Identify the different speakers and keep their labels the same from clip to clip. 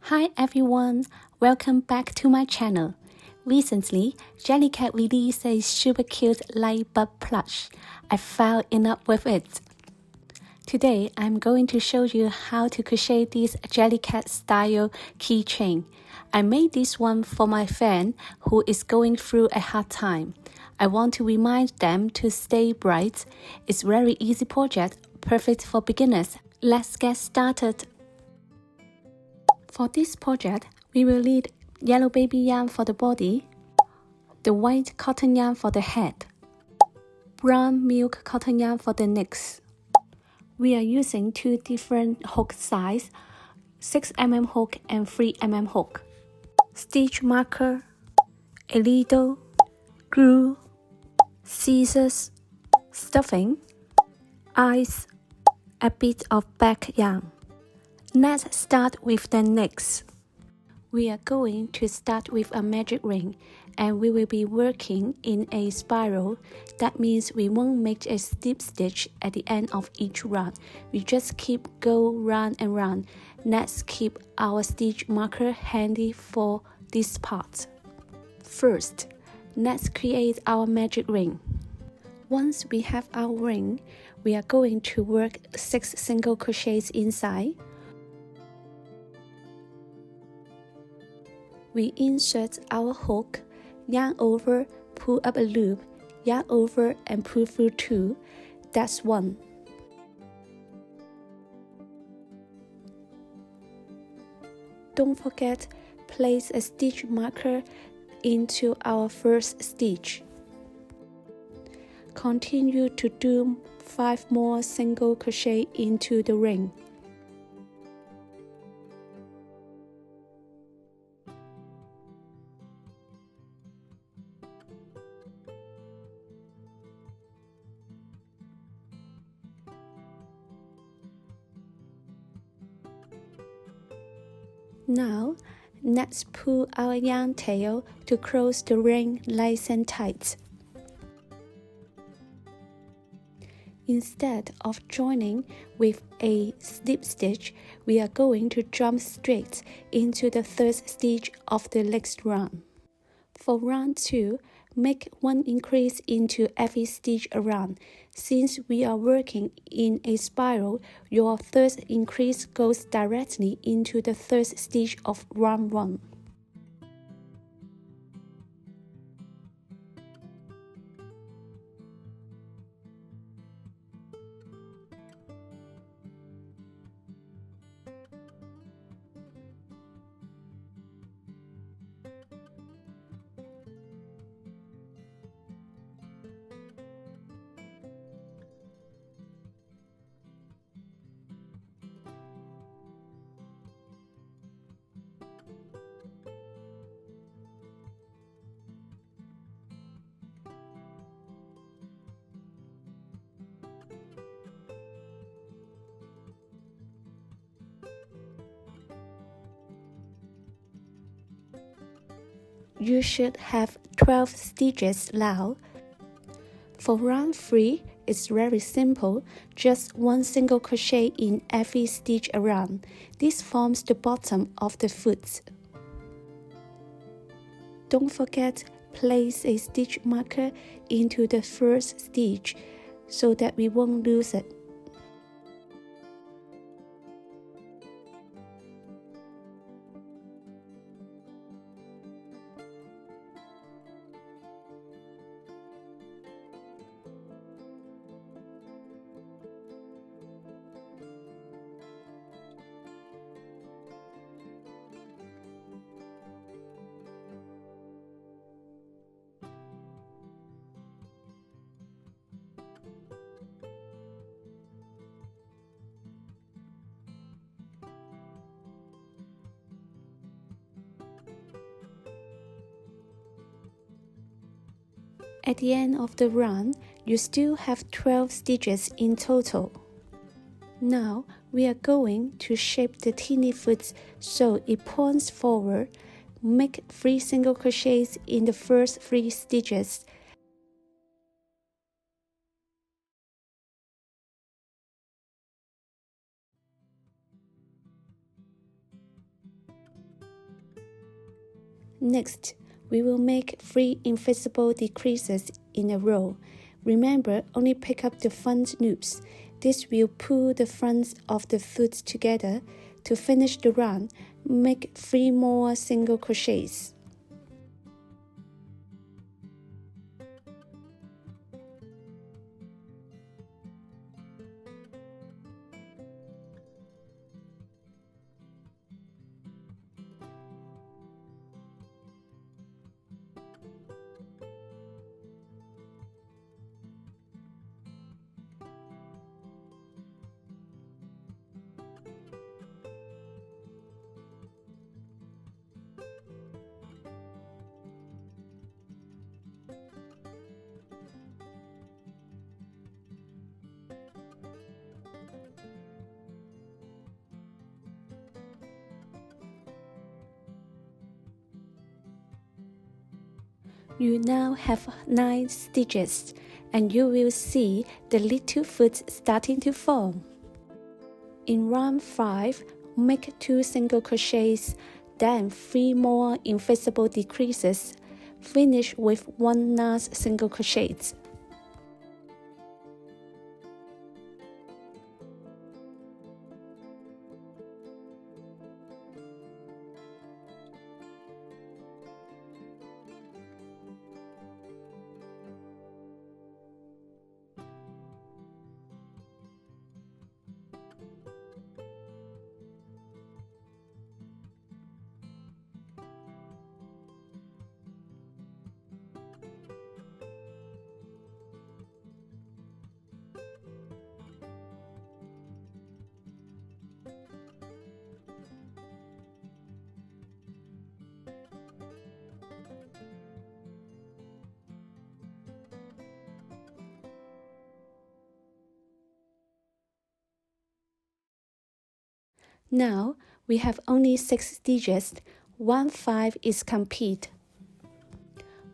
Speaker 1: Hi everyone, welcome back to my channel. Recently, Jellycat released a super cute light bulb plush. I fell in love with it. Today, I'm going to show you how to crochet this Jellycat style keychain. I made this one for my friend who is going through a hard time. I want to remind them to stay bright. It's a very easy project, perfect for beginners. Let's get started. For this project, we will need yellow baby yarn for the body, the white cotton yarn for the head, brown milk cotton yarn for the necks. We are using two different hook sizes, 6mm hook and 3mm hook, stitch marker, a needle, glue, scissors, stuffing, eyes, a bit of black yarn. Let's start with the necks. We are going to start with a magic ring, and we will be working in a spiral. That means we won't make a slip stitch at the end of each round. We just keep go round and round. Let's keep our stitch marker handy for this part. First, let's create our magic ring. Once we have our ring, we are going to work 6 single crochets inside. We insert our hook, yarn over, pull up a loop, yarn over and pull through 2. That's 1. Don't forget, place a stitch marker into our first stitch. Continue to do 5 more single crochet into the ring. Now, let's pull our yarn tail to close the ring nice and tight. Instead of joining with a slip stitch, we are going to jump straight into the third stitch of the next round. For round 2, make 1 increase into every stitch around. Since we are working in a spiral, your third increase goes directly into the third stitch of round 1. You should have 12 stitches now. For round 3, it's very simple, just 1 single crochet in every stitch around. This forms the bottom of the foot. Don't forget, place a stitch marker into the first stitch so that we won't lose it. At the end of the run, you still have 12 stitches in total. Now, we are going to shape the teeny foot so it points forward. Make 3 single crochets in the first 3 stitches. Next, we will make 3 invisible decreases in a row. Remember, only pick up the front loops. This will pull the fronts of the foot together. To finish the run, make 3 more single crochets. You now have 9 stitches, and you will see the little foot starting to form. In round 5, make 2 single crochets, then 3 more invisible decreases. Finish with 1 last single crochet. Now, we have only 6 stitches. Round 5 is complete.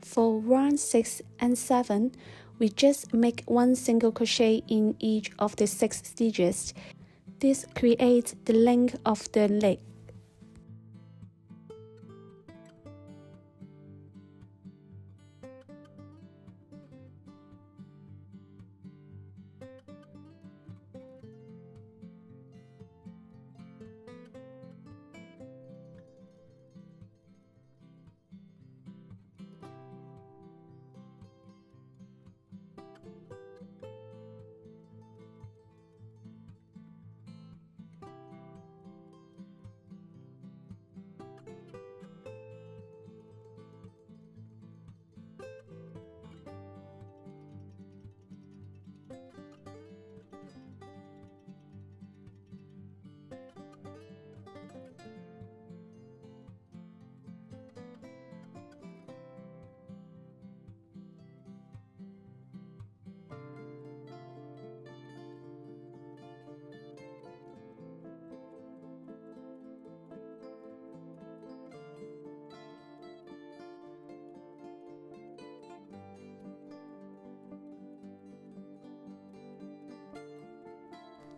Speaker 1: For round 6 and 7, we just make 1 single crochet in each of the 6 stitches. This creates the length of the leg.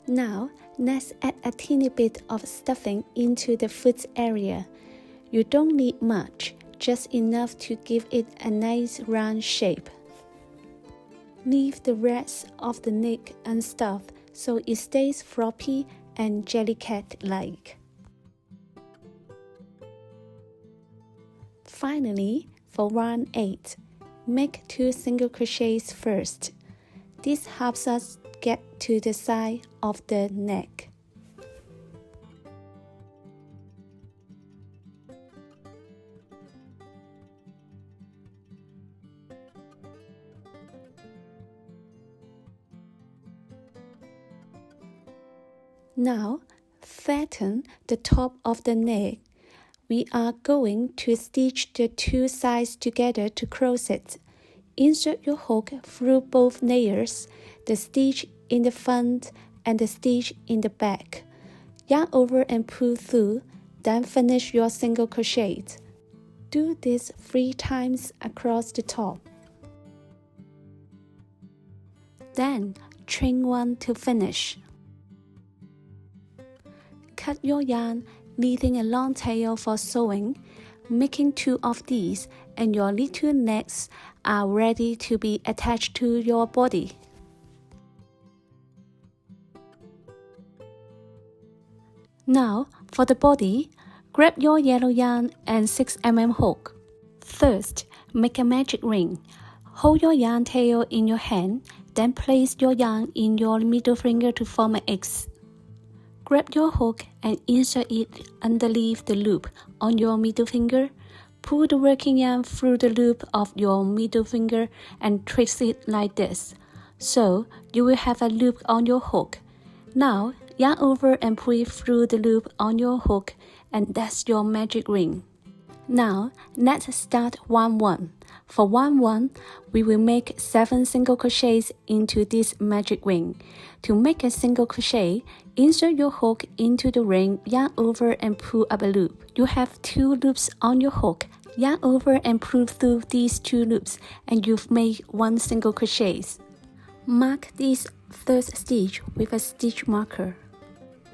Speaker 1: Now, let's add a teeny bit of stuffing into the foot area. You don't need much, just enough to give it a nice round shape. Leave the rest of the neck unstuffed so it stays floppy and jellycat-like. Finally, for round 8, make 2 single crochets first. This helps us get to the side of the neck. Now, flatten the top of the neck. We are going to stitch the 2 sides together to crochet. Insert your hook through both layers, the stitch in the front and the stitch in the back. Yarn over and pull through, then finish your single crochet. Do this 3 times across the top. Then, chain 1 to finish. Cut your yarn, leaving a long tail for sewing. Making 2 of these and your little necks are ready to be attached to your body. Now, for the body, grab your yellow yarn and 6mm hook. First, make a magic ring. Hold your yarn tail in your hand, then place your yarn in your middle finger to form an X. Grab your hook and insert it underneath the loop on your middle finger. Pull the working yarn through the loop of your middle finger and twist it like this. So, you will have a loop on your hook. Now, yarn over and pull it through the loop on your hook, and that's your magic ring. Now, let's start 1-1. For 1-1, we will make 7 single crochets into this magic ring. To make a single crochet, insert your hook into the ring, yarn over and pull up a loop. You have 2 loops on your hook. Yarn over and pull through these 2 loops, and you've made 1 single crochet. Mark this first stitch with a stitch marker.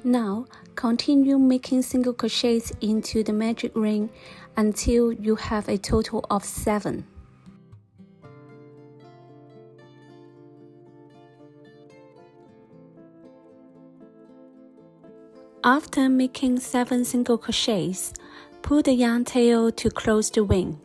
Speaker 1: Now, continue making single crochets into the magic ring until you have a total of 7. After making 7 single crochets, pull the yarn tail to close the wing.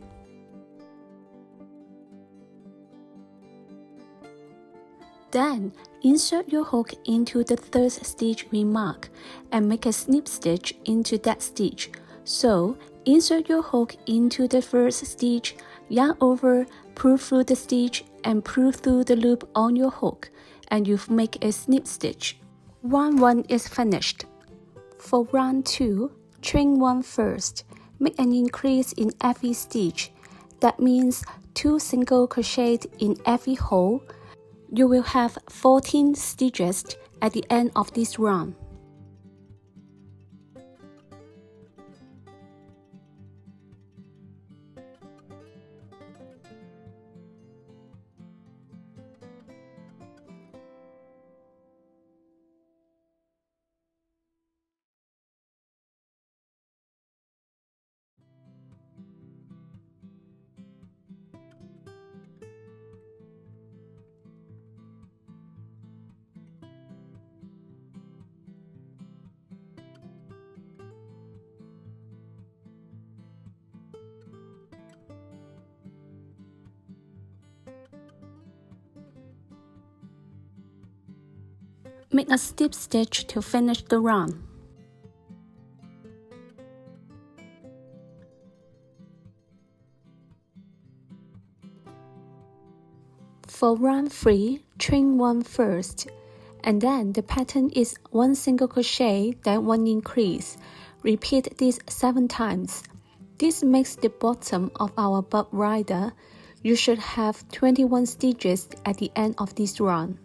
Speaker 1: Then, insert your hook into the first stitch we mark and make a snip stitch into that stitch. So, insert your hook into the first stitch, yarn over, pull through the stitch and pull through the loop on your hook, and you've made a snip stitch. Round 1 is finished. For round 2, chain 1 first. Make an increase in every stitch. That means 2 single crochets in every hole. You will have 14 stitches at the end of this round. Make a slip stitch to finish the round. For round 3, chain 1 first, and then the pattern is 1 single crochet, then 1 increase. Repeat this 7 times. This makes the bottom of our bob rider. You should have 21 stitches at the end of this round.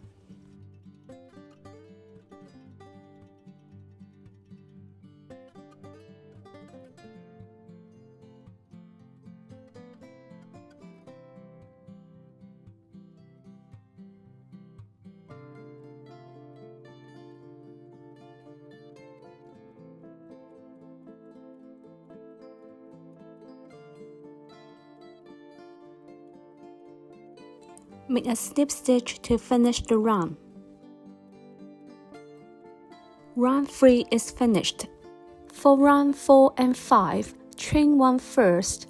Speaker 1: Make a slip stitch to finish the round. Round 3 is finished. For round 4 and 5, chain 1 first.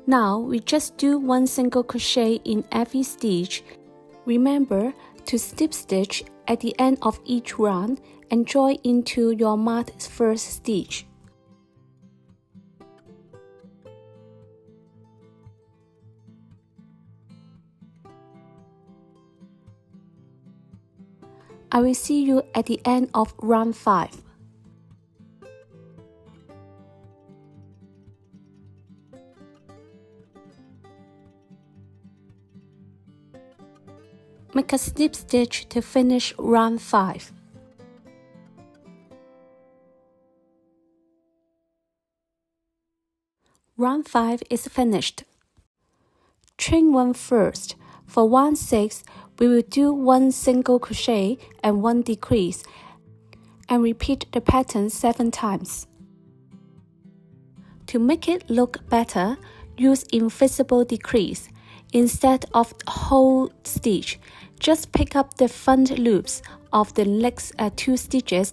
Speaker 1: Now we just do 1 single crochet in every stitch. Remember to slip stitch at the end of each round and join into your marked first stitch. I will see you at the end of round 5. Make a slip stitch to finish round 5. Round 5 is finished. Chain 1 first. For round 6, we will do 1 single crochet and 1 decrease, and repeat the pattern 7 times. To make it look better, use invisible decrease. Instead of whole stitch, just pick up the front loops of the next 2 stitches.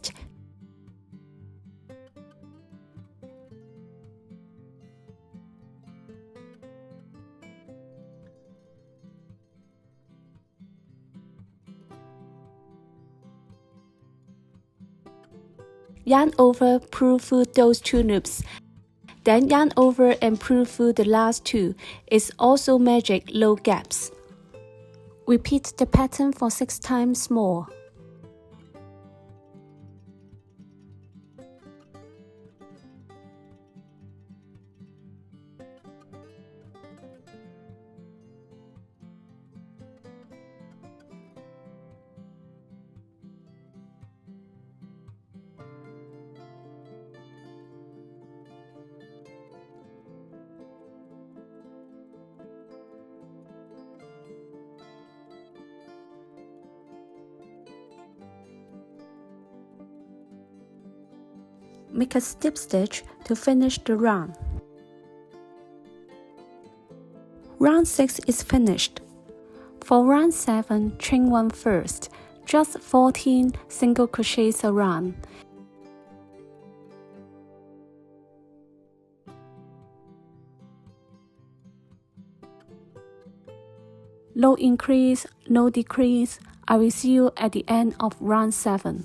Speaker 1: Yarn over, pull through those 2 loops. Then yarn over and pull through the last 2. It's also magic low gaps. Repeat the pattern for 6 times more. Make a slip stitch to finish the round. Round 6 is finished. For round 7, chain 1 first, just 14 single crochets around. No increase, no decrease. I will see you at the end of round 7.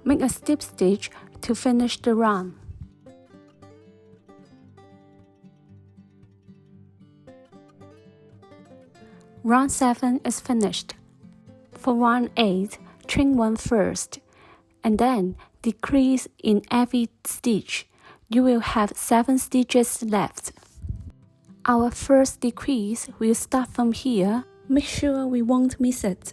Speaker 1: Make a slip stitch to finish the round. Round 7 is finished. For round 8, chain 1 first, and then decrease in every stitch. You will have 7 stitches left. Our first decrease will start from here. Make sure we won't miss it.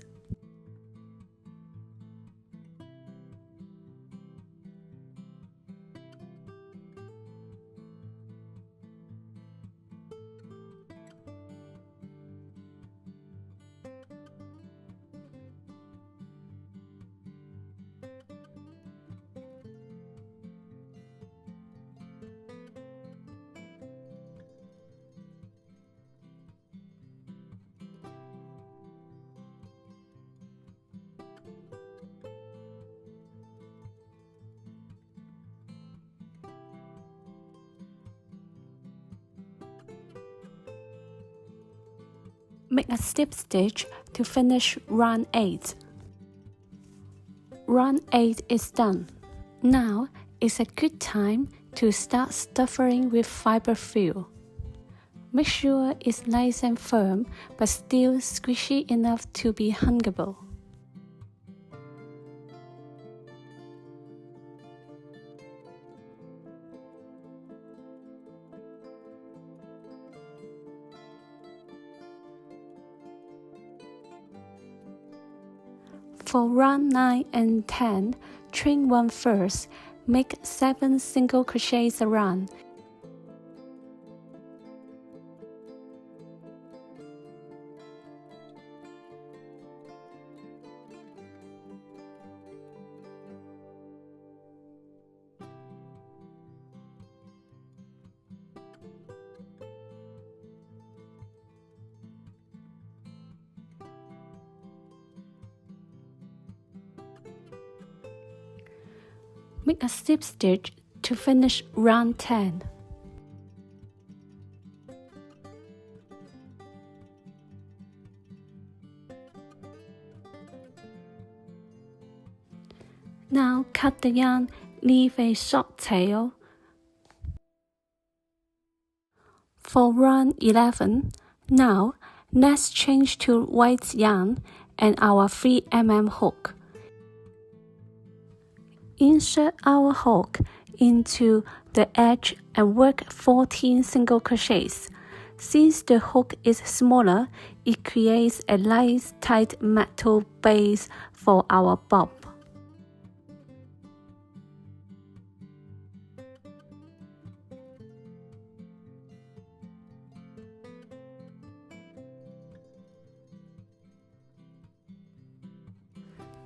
Speaker 1: Make a slip stitch to finish round 8. Round 8 is done. Now is a good time to start stuffing with fiber fill. Make sure it's nice and firm but still squishy enough to be hangable. For round 9 and 10, chain 1 first, make 7 single crochets around. Make a slip stitch to finish round 10. Now cut the yarn, leave a short tail. For round 11, now let's change to white yarn and our 3mm hook. Insert our hook into the edge and work 14 single crochets. Since the hook is smaller, it creates a nice tight metal base for our bulb.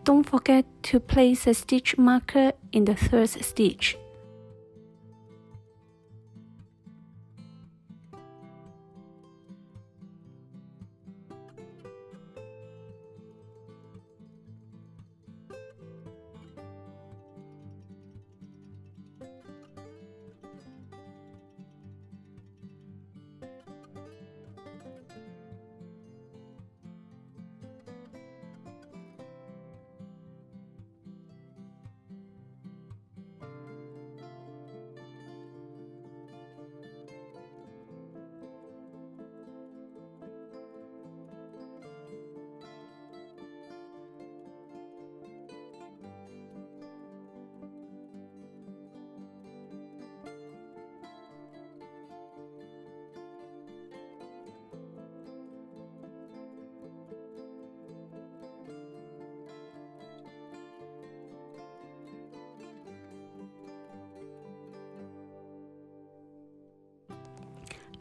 Speaker 1: Don't forget to place a stitch marker in the third stitch.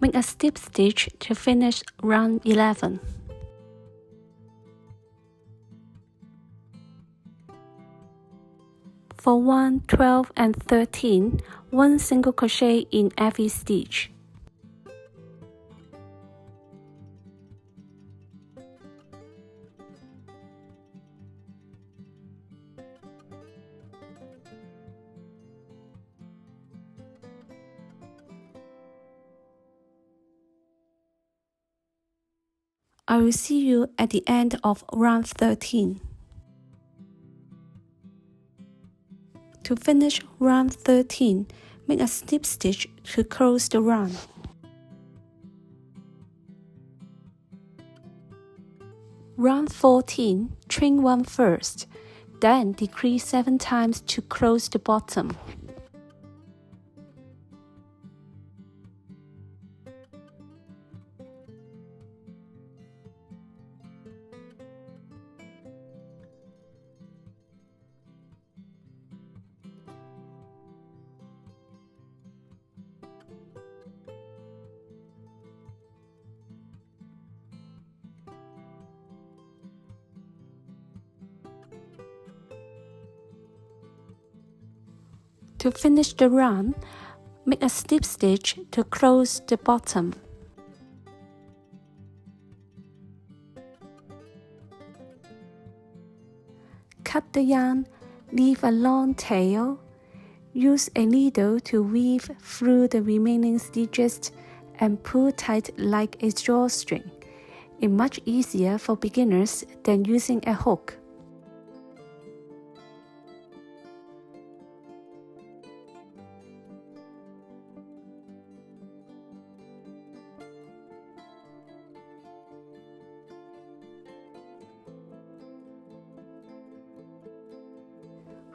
Speaker 1: Make a slip stitch to finish round 11. For 1, 12, and 13, 1 single crochet in every stitch. I will see you at the end of round 13. To finish round 13, make a slip stitch to close the round. Round 14, chain 1 first, then decrease 7 times to close the bottom. To finish the round, make a slip stitch to close the bottom. Cut the yarn, leave a long tail. Use a needle to weave through the remaining stitches and pull tight like a drawstring. It's much easier for beginners than using a hook.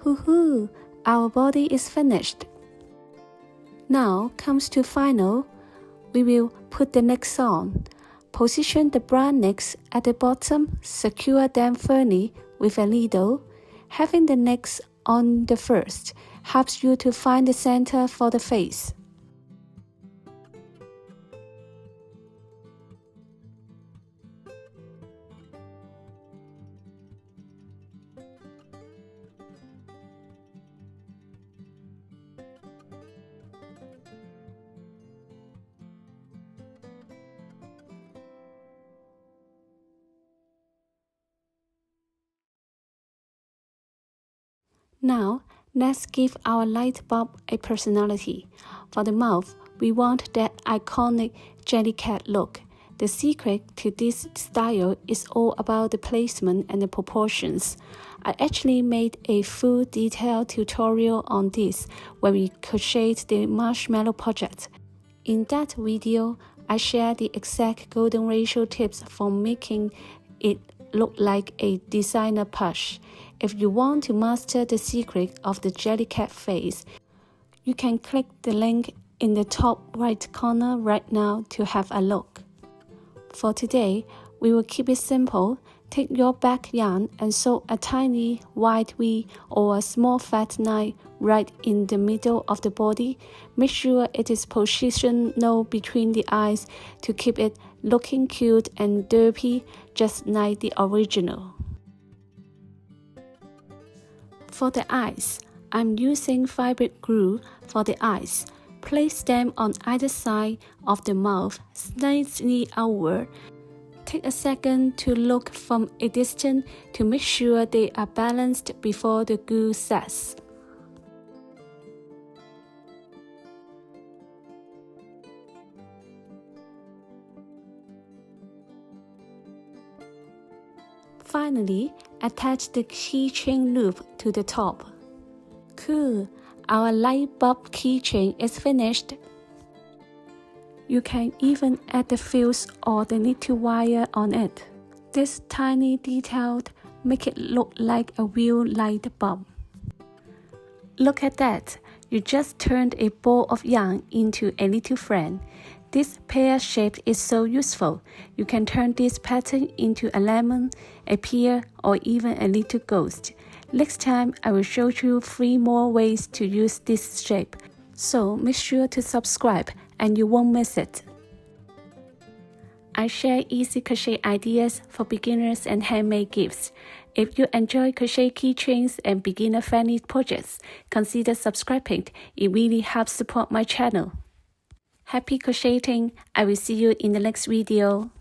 Speaker 1: Hoo-hoo! Our body is finished. Now comes to final. We will put the necks on. Position the brown necks at the bottom, secure them firmly with a needle. Having the necks on the first helps you to find the center for the face. Now, let's give our light bulb a personality. For the mouth, we want that iconic Jellycat look. The secret to this style is all about the placement and the proportions. I actually made a full detailed tutorial on this when we crocheted the marshmallow project. In that video, I share the exact golden ratio tips for making it look like a designer plush. If you want to master the secret of the Jellycat face, you can click the link in the top right corner right now to have a look. For today, we will keep it simple. Take your back yarn and sew a tiny wide V or a small fat line right in the middle of the body. Make sure it is positioned between the eyes to keep it looking cute and derpy, just like the original. For the eyes, I'm using fabric glue for the eyes. Place them on either side of the mouth, slightly outward. Take a second to look from a distance to make sure they are balanced before the glue sets. Finally, attach the keychain loop to the top. Cool! Our light bulb keychain is finished. You can even add the fuse or the little wire on it. This tiny detail makes it look like a real light bulb. Look at that! You just turned a ball of yarn into a little friend. This pear shape is so useful. You can turn this pattern into a lemon, a pear, or even a little ghost. Next time, I will show you 3 more ways to use this shape. So make sure to subscribe and you won't miss it. I share easy crochet ideas for beginners and handmade gifts. If you enjoy crochet keychains and beginner-friendly projects, consider subscribing. It really helps support my channel. Happy crocheting! I will see you in the next video.